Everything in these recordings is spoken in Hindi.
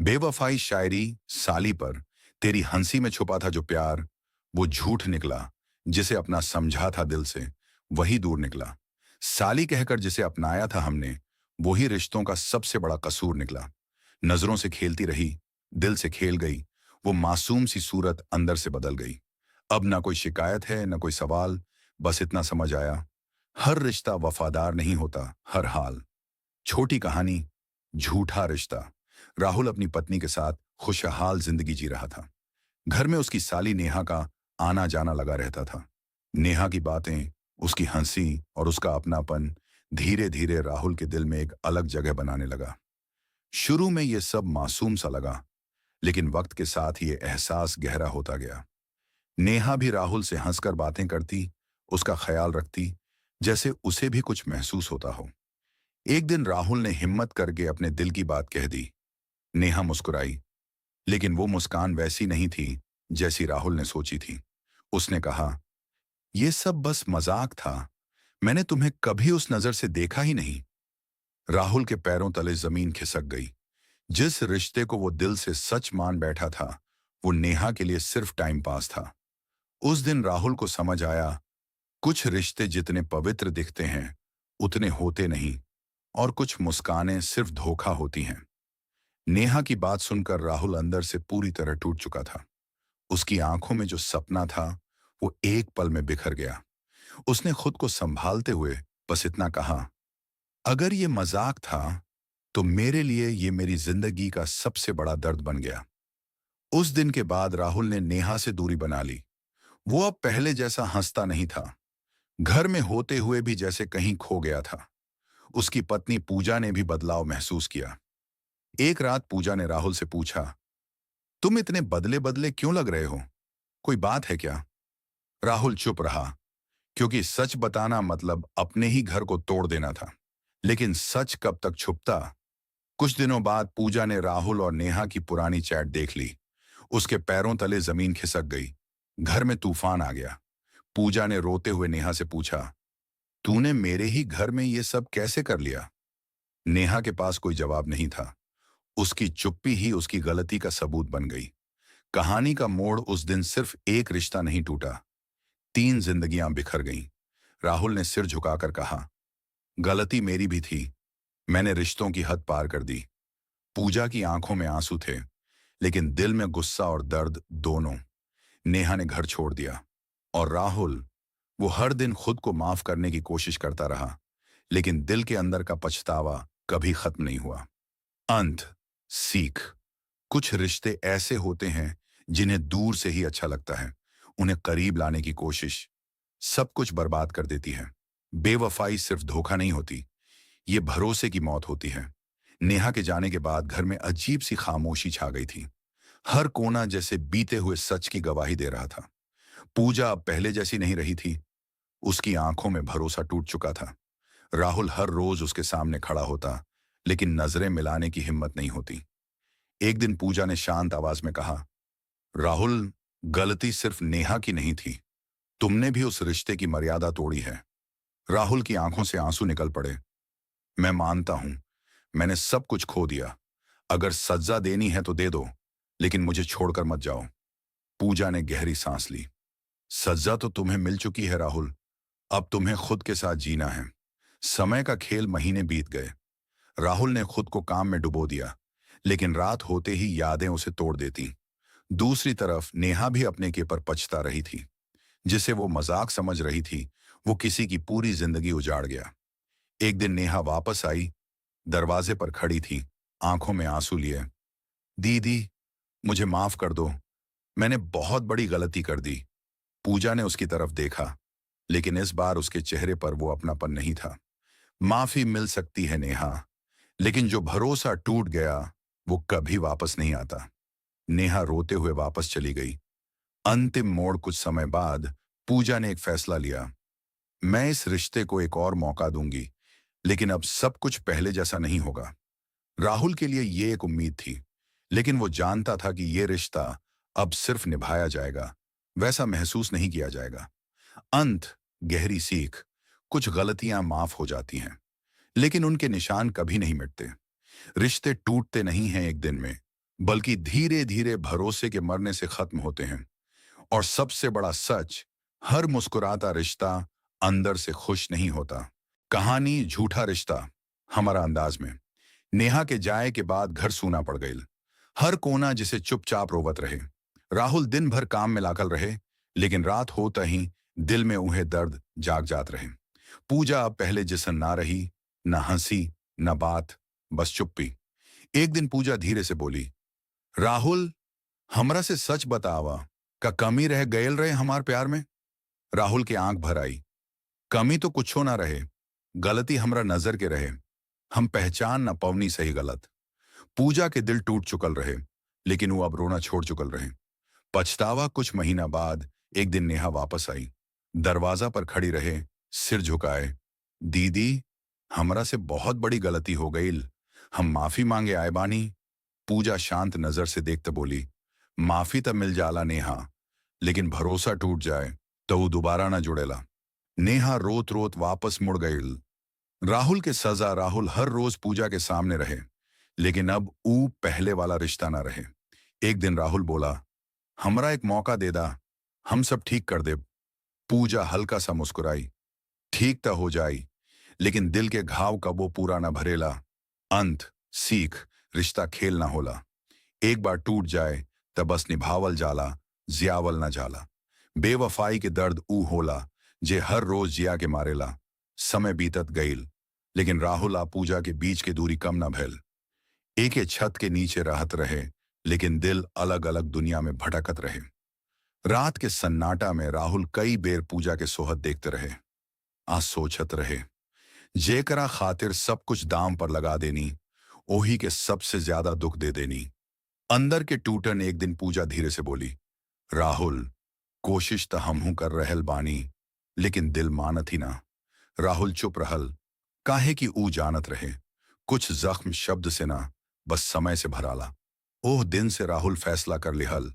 बेवफाई शायरी साली पर, तेरी हंसी में छुपा था जो प्यार, वो झूठ निकला। जिसे अपना समझा था दिल से, वही दूर निकला। साली कहकर जिसे अपनाया था हमने, वही रिश्तों का सबसे बड़ा कसूर निकला। नजरों से खेलती रही, दिल से खेल गई। वो मासूम सी सूरत अंदर से बदल गई। अब ना कोई शिकायत है, ना कोई सवाल। बस इतना समझ आया, हर रिश्ता वफादार नहीं होता हर हाल। छोटी कहानी, झूठा रिश्ता। राहुल अपनी पत्नी के साथ खुशहाल जिंदगी जी रहा था। घर में उसकी साली नेहा का आना जाना लगा रहता था। नेहा की बातें, उसकी हंसी और उसका अपनापन धीरे धीरे राहुल के दिल में एक अलग जगह बनाने लगा। शुरू में यह सब मासूम सा लगा, लेकिन वक्त के साथ ये एहसास गहरा होता गया। नेहा भी राहुल से हंसकर बातें करती, उसका ख्याल रखती, जैसे उसे भी कुछ महसूस होता हो। एक दिन राहुल ने हिम्मत करके अपने दिल की बात कह दी। नेहा मुस्कुराई, लेकिन वो मुस्कान वैसी नहीं थी जैसी राहुल ने सोची थी। उसने कहा, यह सब बस मजाक था, मैंने तुम्हें कभी उस नजर से देखा ही नहीं। राहुल के पैरों तले जमीन खिसक गई। जिस रिश्ते को वो दिल से सच मान बैठा था, वो नेहा के लिए सिर्फ टाइम पास था। उस दिन राहुल को समझ आया, कुछ रिश्ते जितने पवित्र दिखते हैं उतने होते नहीं, और कुछ मुस्कानें सिर्फ धोखा होती हैं। नेहा की बात सुनकर राहुल अंदर से पूरी तरह टूट चुका था। उसकी आंखों में जो सपना था, वो एक पल में बिखर गया। उसने खुद को संभालते हुए बस इतना कहा, अगर ये मजाक था, तो मेरे लिए ये मेरी जिंदगी का सबसे बड़ा दर्द बन गया। उस दिन के बाद राहुल ने नेहा से दूरी बना ली। वो अब पहले जैसा हंसता नहीं था। घर में होते हुए भी जैसे कहीं खो गया था। उसकी पत्नी पूजा ने भी बदलाव महसूस किया। एक रात पूजा ने राहुल से पूछा, तुम इतने बदले बदले क्यों लग रहे हो? कोई बात है क्या? राहुल चुप रहा, क्योंकि सच बताना मतलब अपने ही घर को तोड़ देना था। लेकिन सच कब तक छुपता? कुछ दिनों बाद पूजा ने राहुल और नेहा की पुरानी चैट देख ली। उसके पैरों तले जमीन खिसक गई। घर में तूफान आ गया। पूजा ने रोते हुए नेहा से पूछा, तूने मेरे ही घर में ये सब कैसे कर लिया? नेहा के पास कोई जवाब नहीं था। उसकी चुप्पी ही उसकी गलती का सबूत बन गई। कहानी का मोड़ उस दिन सिर्फ एक रिश्ता नहीं टूटा, 3 जिंदगियां बिखर गईं। राहुल ने सिर झुकाकर कहा, गलती मेरी भी थी, मैंने रिश्तों की हद पार कर दी। पूजा की आंखों में आंसू थे, लेकिन दिल में गुस्सा और दर्द दोनों। नेहा ने घर छोड़ दिया, और राहुल, वो हर दिन खुद को माफ करने की कोशिश करता रहा, लेकिन दिल के अंदर का पछतावा कभी खत्म नहीं हुआ। अंत, सीख। कुछ रिश्ते ऐसे होते हैं जिन्हें दूर से ही अच्छा लगता है, उन्हें करीब लाने की कोशिश सब कुछ बर्बाद कर देती है। बेवफाई सिर्फ धोखा नहीं होती, ये भरोसे की मौत होती है। नेहा के जाने के बाद घर में अजीब सी खामोशी छा गई थी। हर कोना जैसे बीते हुए सच की गवाही दे रहा था। पूजा अब पहले जैसी नहीं रही थी। उसकी आंखों में भरोसा टूट चुका था। राहुल हर रोज उसके सामने खड़ा होता, लेकिन नजरें मिलाने की हिम्मत नहीं होती। एक दिन पूजा ने शांत आवाज में कहा, राहुल, गलती सिर्फ नेहा की नहीं थी, तुमने भी उस रिश्ते की मर्यादा तोड़ी है। राहुल की आंखों से आंसू निकल पड़े। मैं मानता हूं, मैंने सब कुछ खो दिया। अगर सजा देनी है तो दे दो, लेकिन मुझे छोड़कर मत जाओ। पूजा ने गहरी सांस ली। सजा तो तुम्हें मिल चुकी है राहुल, अब तुम्हें खुद के साथ जीना है। समय का खेल, महीने बीत गए। राहुल ने खुद को काम में डुबो दिया, लेकिन रात होते ही यादें उसे तोड़ देती। दूसरी तरफ नेहा भी अपने के पर पछता रही थी। जिसे वो मजाक समझ रही थी, वो किसी की पूरी जिंदगी उजाड़ गया। एक दिन नेहा वापस आई, दरवाजे पर खड़ी थी, आंखों में आंसू लिए। दीदी, मुझे माफ कर दो, मैंने बहुत बड़ी गलती कर दी। पूजा ने उसकी तरफ देखा, लेकिन इस बार उसके चेहरे पर वो अपनापन नहीं था। माफी मिल सकती है नेहा, लेकिन जो भरोसा टूट गया, वो कभी वापस नहीं आता। नेहा रोते हुए वापस चली गई। अंतिम मोड़, कुछ समय बाद पूजा ने एक फैसला लिया। मैं इस रिश्ते को एक और मौका दूंगी, लेकिन अब सब कुछ पहले जैसा नहीं होगा। राहुल के लिए ये एक उम्मीद थी, लेकिन वो जानता था कि ये रिश्ता अब सिर्फ निभाया जाएगा, वैसा महसूस नहीं किया जाएगा। अंत, गहरी सीख। कुछ गलतियां माफ हो जाती हैं, लेकिन उनके निशान कभी नहीं मिटते। रिश्ते टूटते नहीं हैं एक दिन में, बल्कि धीरे धीरे भरोसे के मरने से खत्म होते हैं। और सबसे बड़ा सच, हर मुस्कुराता रिश्ता अंदर से खुश नहीं होता। कहानी झूठा रिश्ता। हमारा अंदाज में नेहा के जाए के बाद घर सूना पड़ गई। हर कोना जिसे चुपचाप रोवत रहे। राहुल दिन भर काम में लागल रहे, लेकिन रात होता ही दिल में उन्हें दर्द जाग जात रहे। पूजा अब पहले जिसन ना रही, न हंसी न बात, बस चुप्पी। एक दिन पूजा धीरे से बोली, राहुल, हमरा से सच बतावा, का कमी रह गयल रहे हमार प्यार में? राहुल की आंख भर आई। कमी तो कुछो ना रहे, गलती हमरा नजर के रहे। हम पहचान न पवनी सही गलत। पूजा के दिल टूट चुकल रहे, लेकिन वो अब रोना छोड़ चुकल रहे। पछतावा। कुछ महीना बाद एक दिन नेहा वापस आई। दरवाजा पर खड़ी रहे, सिर झुकाए। दीदी, हमरा से बहुत बड़ी गलती हो गई, हम माफी मांगे आए बानी। पूजा शांत नजर से देखते बोली, माफी तब मिल जाला नेहा, लेकिन भरोसा टूट जाए तो वो दोबारा ना जुड़ेला। नेहा रोत रोत वापस मुड़ गई। राहुल के सजा। राहुल हर रोज पूजा के सामने रहे, लेकिन अब ऊ पहले वाला रिश्ता ना रहे। एक दिन राहुल बोला, हमरा एक मौका दे दा, हम सब ठीक कर दे। पूजा हल्का सा मुस्कुराई, ठीक तो हो जाई, लेकिन दिल के घाव कबो पूरा ना भरेला। अंत सीख, रिश्ता खेल ना होला। एक बार टूट जाए तब बस निभावल जाला, जियावल ना जाला। बेवफाई के दर्द ऊ होला जे हर रोज जिया के मारेला। समय बीतत गईल, लेकिन राहुल आ पूजा के बीच के दूरी कम ना भैल। एक ही छत के नीचे रहत रहे, लेकिन दिल अलग अलग दुनिया में भटकत रहे। रात के सन्नाटा में राहुल कई बेर पूजा के सोहत देखते रहे। आ सोचत रहे, जेकरा खातिर सब कुछ दाम पर लगा देनी, ओही के सबसे ज्यादा दुख दे देनी। अंदर के टूटन। एक दिन पूजा धीरे से बोली, राहुल, कोशिश तो हमहू कर रहल बानी, लेकिन दिल मानत ही ना। राहुल चुप रहल, काहे कि ऊ जानत रहे, कुछ जख्म शब्द से ना, बस समय से भराला। ओह दिन से राहुल फैसला कर लिहल,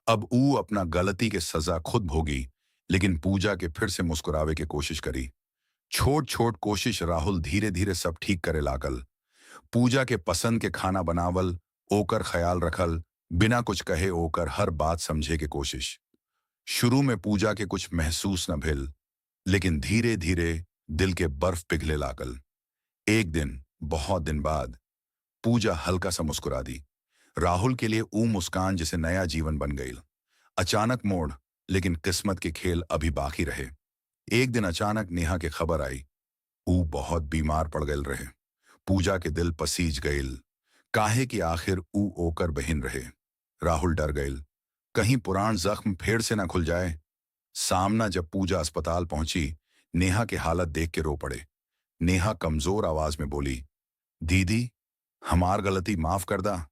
अब ऊ अपना गलती के सजा खुद भोगी, लेकिन पूजा के फिर से मुस्कुरावे के कोशिश करी। छोट छोट कोशिश। राहुल धीरे धीरे सब ठीक करे लागल। पूजा के पसंद के खाना बनावल, ओकर ख्याल रखल, बिना कुछ कहे ओकर हर बात समझे के कोशिश। शुरू में पूजा के कुछ महसूस न भेल, लेकिन धीरे धीरे दिल के बर्फ पिघले लागल। एक दिन, बहुत दिन बाद, पूजा हल्का सा मुस्कुरा दी। राहुल के लिए ऊ मुस्कान जिसे नया जीवन बन गई। अचानक मोड़, लेकिन किस्मत के खेल अभी बाकी रहे। एक दिन अचानक नेहा के खबर आई, ऊ बहुत बीमार पड़ गए रहे। पूजा के दिल पसीज गईल, काहे कि आखिर ऊ ओकर बहिन रहे। राहुल डर गईल, कहीं पुरान जख्म फिर से ना खुल जाए। सामना जब पूजा अस्पताल पहुंची, नेहा की हालत देख के रो पड़े। नेहा कमजोर आवाज में बोली, दीदी, हमार गलती माफ कर दा,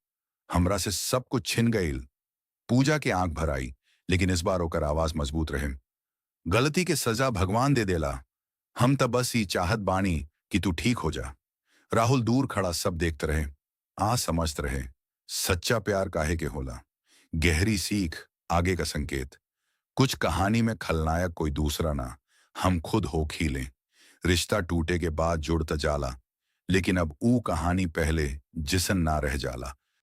हमरा से सब कुछ छिन गईल। पूजा की आंख भर आई, लेकिन इस बार ओकर आवाज मजबूत रहे। गलती के सजा भगवान दे देला, हम त बस ही चाहत बानी कि तू ठीक हो जा। राहुल दूर खड़ा सब देखते रहे, आ समझते रहे, सच्चा प्यार काहे के होला। गहरी सीख, आगे का संकेत। कुछ कहानी में खलनायक कोई दूसरा ना, हम खुद हो खीले। रिश्ता टूटे के बाद जुड़ता जाला, लेकिन अब ऊ कहानी पहले जिसन ना रह जाला।